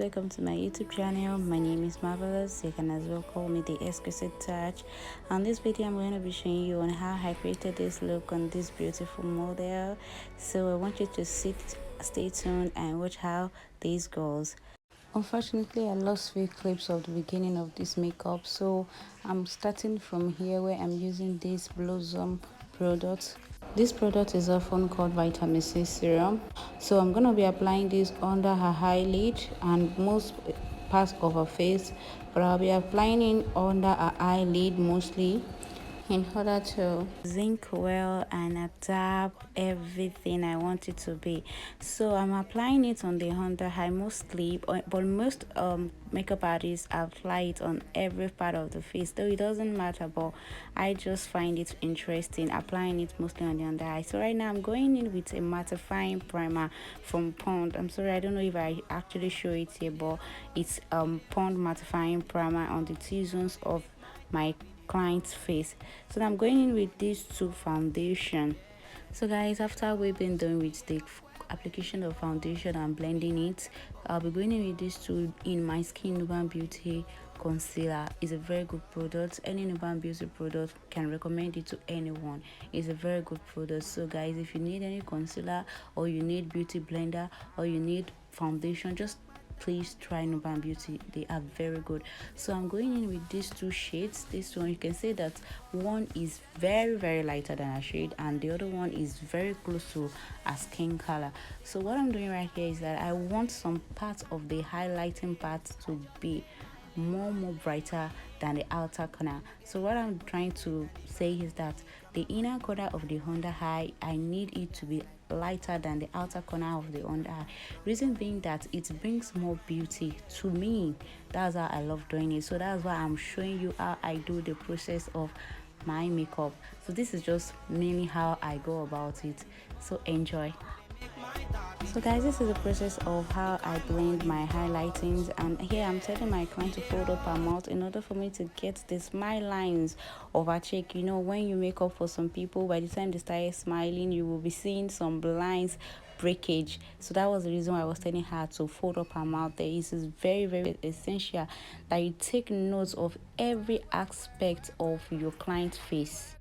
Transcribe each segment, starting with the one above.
welcome to my YouTube channel. My name is Marvelous. You can as well call me the Exquisite Touch. On this video, I'm going to be showing you on how I created this look on this beautiful model. So I want you to stay tuned and watch how this goes. Unfortunately, I lost few clips of the beginning of this makeup, so I'm starting from here where I'm using this Blossom product. This product is often called vitamin C serum, so I'm going to be applying this under her eyelid and most parts of her face, but I'll be applying it under her eyelid mostly in order to zinc well and adapt everything I want it to be. So I'm applying it on the under eye mostly, but most makeup artists apply it on every part of the face, though it doesn't matter, but I just find it interesting applying it mostly on the under eye. So right now I'm going in with a mattifying primer from Pond. I'm sorry, I don't know if I actually show it here, but it's Pond mattifying primer on the T-zones of my client's face. So I'm going in with these two foundation. So guys, after we've been done with the application of foundation and blending it, I'll be going in with these two in my skin Nuban Beauty concealer. Is a very good product. Any Nuban Beauty product, can recommend it to anyone. It's a very good product. So guys, if you need any concealer or you need beauty blender or you need foundation, just please try Nuban Beauty. They are very good. So I'm going in with these two shades. This one, you can see that one is very lighter than a shade and the other one is very close to a skin color. So what I'm doing right here is that I want some parts of the highlighting part to be more brighter than the outer corner. So what I'm trying to say is that the inner corner of the under eye, I need it to be lighter than the outer corner of the under eye. Reason being that it brings more beauty to me. That's how I love doing it. So that's why I'm showing you how I do the process of my makeup. So this is just mainly how I go about it. So enjoy. So guys, this is the process of how I blend my highlightings, and here I'm telling my client to fold up her mouth in order for me to get the smile lines of her cheek. You know, when you make up for some people, by the time they start smiling, you will be seeing some lines breakage. So that was the reason why I was telling her to fold up her mouth. There is very essential that you take notes of every aspect of your client's face.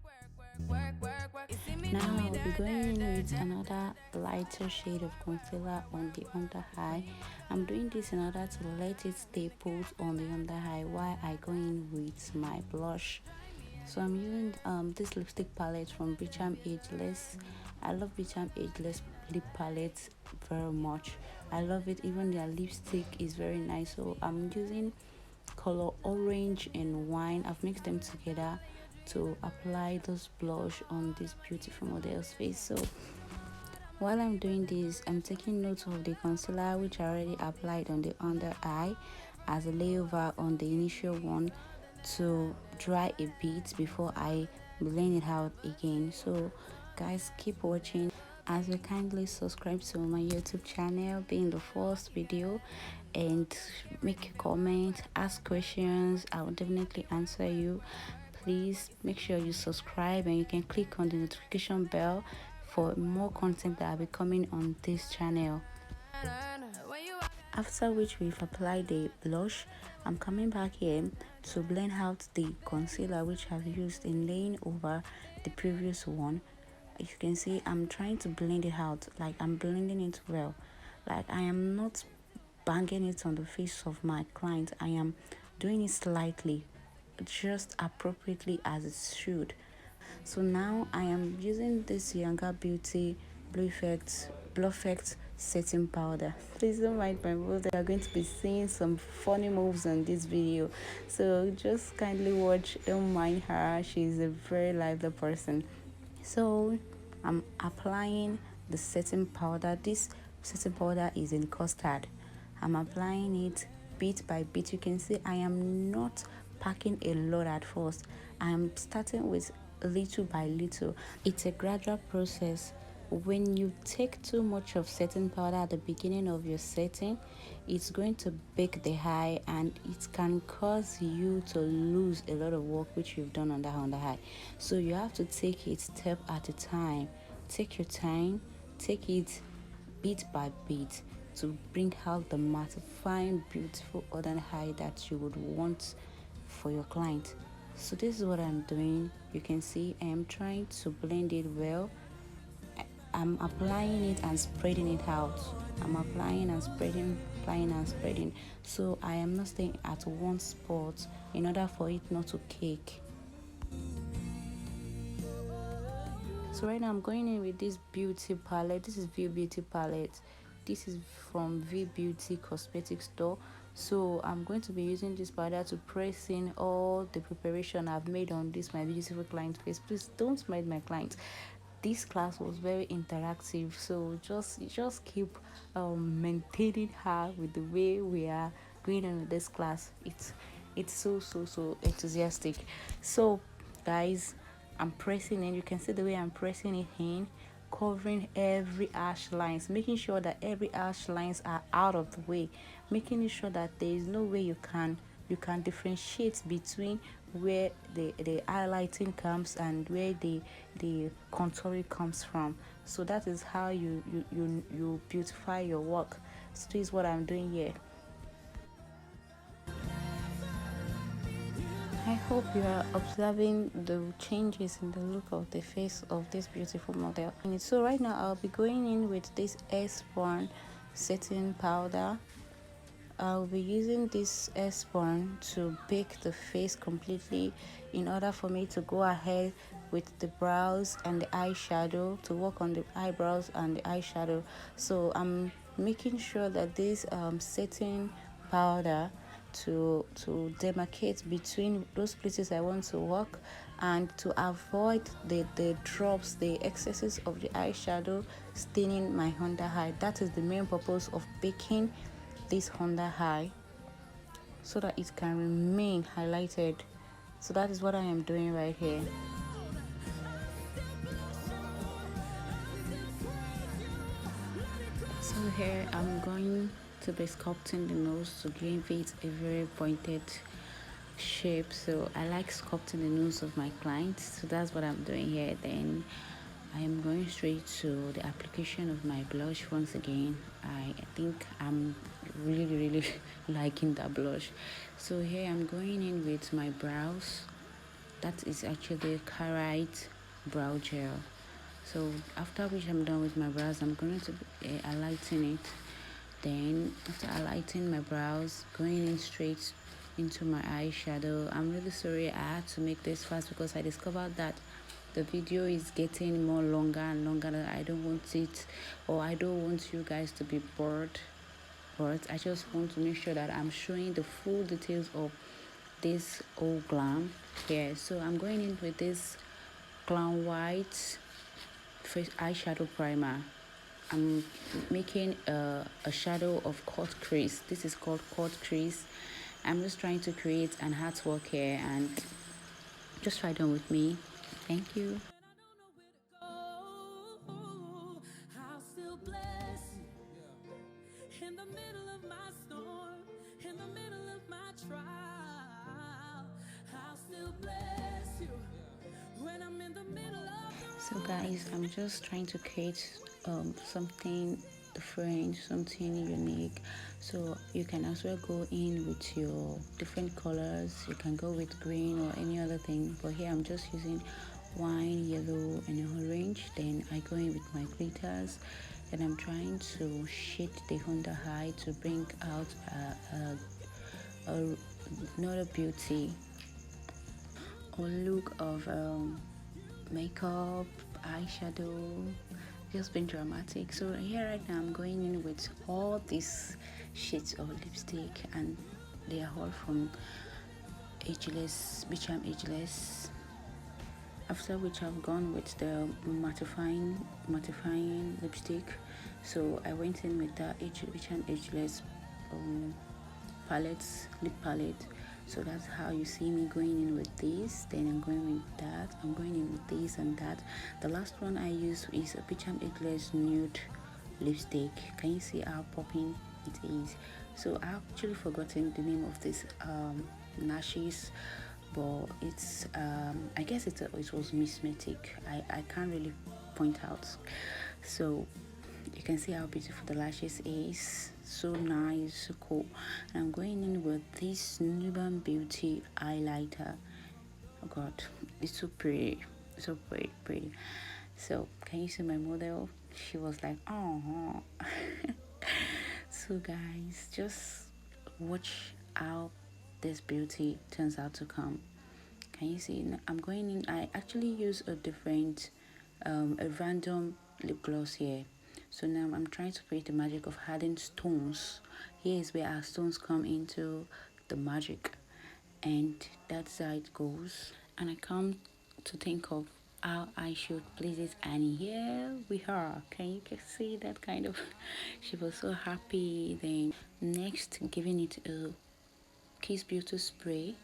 Now I'll be going in with another lighter shade of concealer on the under eye. I'm doing this in order to let it stay put on the under eye while I go in with my blush. So I'm using this lipstick palette from Becharm Ageless. I love Becharm Ageless lip palette very much. I love it. Even their lipstick is very nice. So I'm using color orange and wine. I've mixed them together to apply this blush on this beautiful model's face. So while I'm doing this, I'm taking note of the concealer which I already applied on the under eye as a layover on the initial one to dry a bit before I blend it out again. So guys, keep watching as you kindly subscribe to my YouTube channel, being the first video, and make a comment, ask questions. I will definitely answer you. Please make sure you subscribe and you can click on the notification bell for more content that will be coming on this channel. After which we've applied the blush, I'm coming back here to blend out the concealer which I've used in laying over the previous one. If you can see, I'm trying to blend it out, like I'm blending it well. Like I am not banging it on the face of my client. I am doing it slightly, just appropriately as it should. So now I am using this Yanga Beauty blurfect setting powder. Please don't mind my voice. They are going to be seeing some funny moves on this video, so just kindly watch. Don't mind her, she's a very lively person. So I'm applying the setting powder. This setting powder is in custard. I'm applying it bit by bit. You can see I am not packing a lot at first. I am starting with little by little. It's a gradual process. When you take too much of setting powder at the beginning of your setting, it's going to bake the eye and it can cause you to lose a lot of work which you've done on the eye. So you have to take it step at a time. Take your time, take it bit by bit to bring out the mattifying beautiful other eye that you would want for your client. So this is what I'm doing. You can see I am trying to blend it well. I'm applying it and spreading it out. I'm applying and spreading, applying and spreading. So I am not staying at one spot in order for it not to cake. So right now I'm going in with this beauty palette. This is V Beauty palette. This is from V Beauty Cosmetic Store. So I'm going to be using this powder to press in all the preparation I've made on this my beautiful client face. Please don't mind my client. This class was very interactive, so just keep maintaining her with the way we are going on with this class. It's so enthusiastic. So guys, I'm pressing in. You can see the way I'm pressing it in, covering every harsh lines, making sure that every harsh lines are out of the way, making sure that there is no way you can differentiate between where the highlighting comes and where the contouring comes from. So that is how you beautify your work. So this is what I'm doing here. I hope you are observing the changes in the look of the face of this beautiful model. And so right now I'll be going in with this Airspun setting powder. I'll be using this Airspun to bake the face completely in order for me to go ahead with the brows and the eyeshadow, to work on the eyebrows and the eyeshadow. So I'm making sure that this setting powder to demarcate between those places I want to work, and to avoid the drops, the excesses of the eyeshadow staining my under eye. That is the main purpose of baking this under eye, so that it can remain highlighted. So that is what I am doing right here. So here I'm going to be sculpting the nose to give it a very pointed shape. So I like sculpting the nose of my clients, so that's what I'm doing here. Then I am going straight to the application of my blush once again. I think I'm really liking that blush. So here I'm going in with my brows. That is actually Karite brow gel. So after which I'm done with my brows, I'm going to be highlighting it. Then after highlighting my brows, going in straight into my eyeshadow. I'm really sorry I had to make this fast because I discovered that the video is getting more longer and longer, and I don't want it, or I don't want you guys to be bored. But I just want to make sure that I'm showing the full details of this old glam here. So I'm going in with this Glam White face eyeshadow primer. I'm making a shadow of Cut-Crease. This is called Cut-Crease. I'm just trying to create an artwork here, and just try on with me. Thank you. So guys, I'm just trying to create something different, something unique. So you can as well go in with your different colors. You can go with green or any other thing, but here I'm just using wine, yellow and orange. Then I go in with my glitters, and I'm trying to shade the under eye to bring out another beauty or look of makeup, eyeshadow, just being dramatic. So here right now I'm going in with all these shades of lipstick, and they are all from Becharm Ageless. After which I've gone with the mattifying lipstick. So I went in with the Becharm Ageless lip palette. So that's how you see me going in with this. Then I'm going with that. I'm going in with this and that. The last one I use is a Becharm Ageless nude lipstick. Can you see how popping it is? So I actually forgotten the name of this lashes, but it's I guess it was Msmetic. I can't really point out. So You can see how beautiful the lashes is. So nice, so cool. And I'm going in with this Nuban Beauty highlighter. Oh god, it's so pretty, so pretty. So can you see my model? She was like, oh. So guys, just watch how this beauty turns out to come. Can you see? I'm going in. I actually use a different a random lip gloss here. So now I'm trying to create the magic of adding stones. Here is where our stones come into the magic, and that's how it goes. And I come to think of how I should place it, and here we are. Can you see that kind of she was so happy. Then next, giving it a Kiss Beauty spray.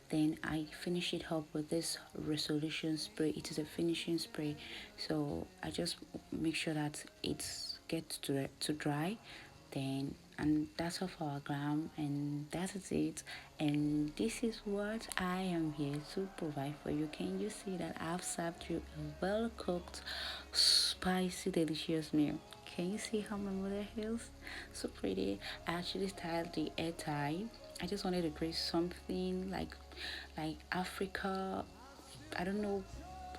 Then I finish it up with this resolution spray. It is a finishing spray, so I just make sure that it gets to dry. Then, and that's all for our glam, and that is it. And this is what I am here to provide for you. Can you see that I've served you a well cooked, spicy, delicious meal? Can you see how my mother is? So pretty. I actually styled the hair tie. I just wanted to create something like Africa. I don't know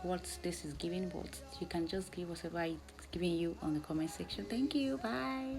what this is giving, but you can just give whatever it's giving you on the comment section. Thank you. Bye.